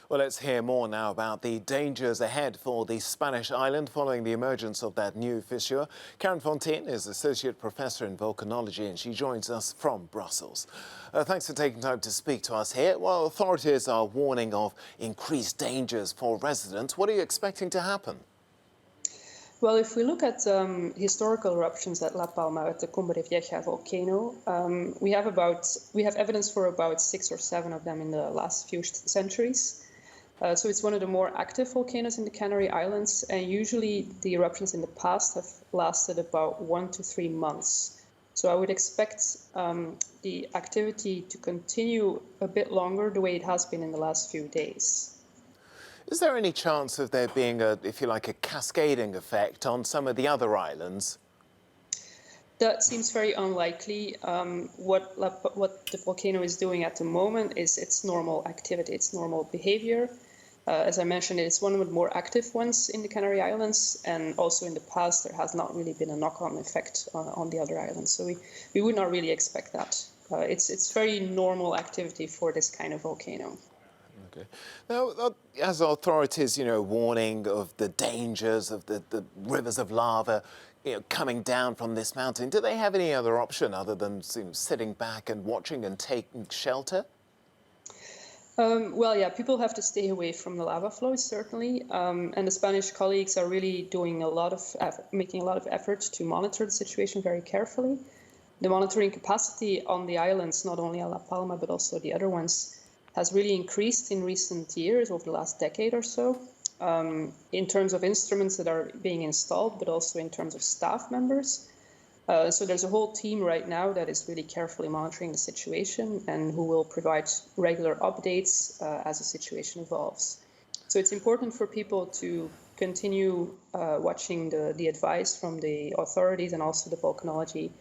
Well, let's hear more now about the dangers ahead for the Spanish island following the emergence of that new fissure. Karen Fontaine is Associate Professor in Volcanology and she joins us from Brussels. Thanks for taking time to speak to us here. While authorities are warning of increased dangers for residents, what are you expecting to happen? Well, if we look at historical eruptions at La Palma, at the Cumbre Vieja volcano, we have evidence for about 6 or 7 of them in the last few centuries. So it's one of the more active volcanoes in the Canary Islands, and usually the eruptions in the past have lasted about 1 to 3 months. So I would expect the activity to continue a bit longer the way it has been in the last few days. Is there any chance of there being a, if you like, a cascading effect on some of the other islands? That seems very unlikely. What the volcano is doing at the moment is its normal activity, its normal behavior. As I mentioned, it's one of the more active ones in the Canary Islands, and also in the past there has not really been a knock-on effect on the other islands. So we would not really expect that. It's very normal activity for this kind of volcano. Okay. Now, as authorities, warning of the dangers of the rivers of lava, coming down from this mountain, do they have any other option other than sitting back and watching and taking shelter? Well, yeah, people have to stay away from the lava flows, certainly. And the Spanish colleagues are really doing making a lot of effort to monitor the situation very carefully. The monitoring capacity on the islands, not only at La Palma, but also the other ones, has really increased in recent years, over the last decade or so, in terms of instruments that are being installed, but also in terms of staff members. So there's a whole team right now that is really carefully monitoring the situation and who will provide regular updates as the situation evolves. So it's important for people to continue watching the advice from the authorities and also the volcanology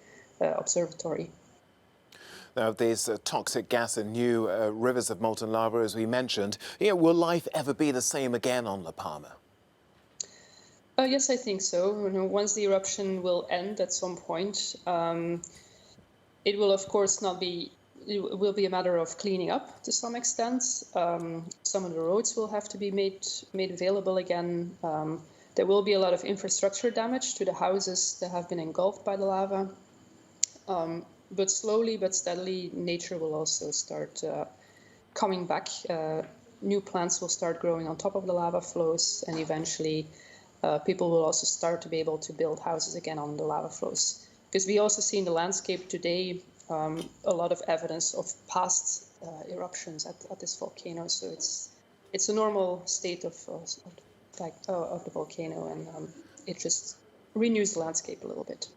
observatory. Now, there's toxic gas and new rivers of molten lava, as we mentioned. Will life ever be the same again on La Palma? Yes, I think so. Once the eruption will end at some point, it will, of course, not be. It will be a matter of cleaning up to some extent. Some of the roads will have to be made available again. There will be a lot of infrastructure damage to the houses that have been engulfed by the lava. But slowly but steadily, nature will also start coming back. New plants will start growing on top of the lava flows, and eventually people will also start to be able to build houses again on the lava flows. Because we also see in the landscape today a lot of evidence of past eruptions at this volcano. So it's a normal state of the volcano, and it just renews the landscape a little bit.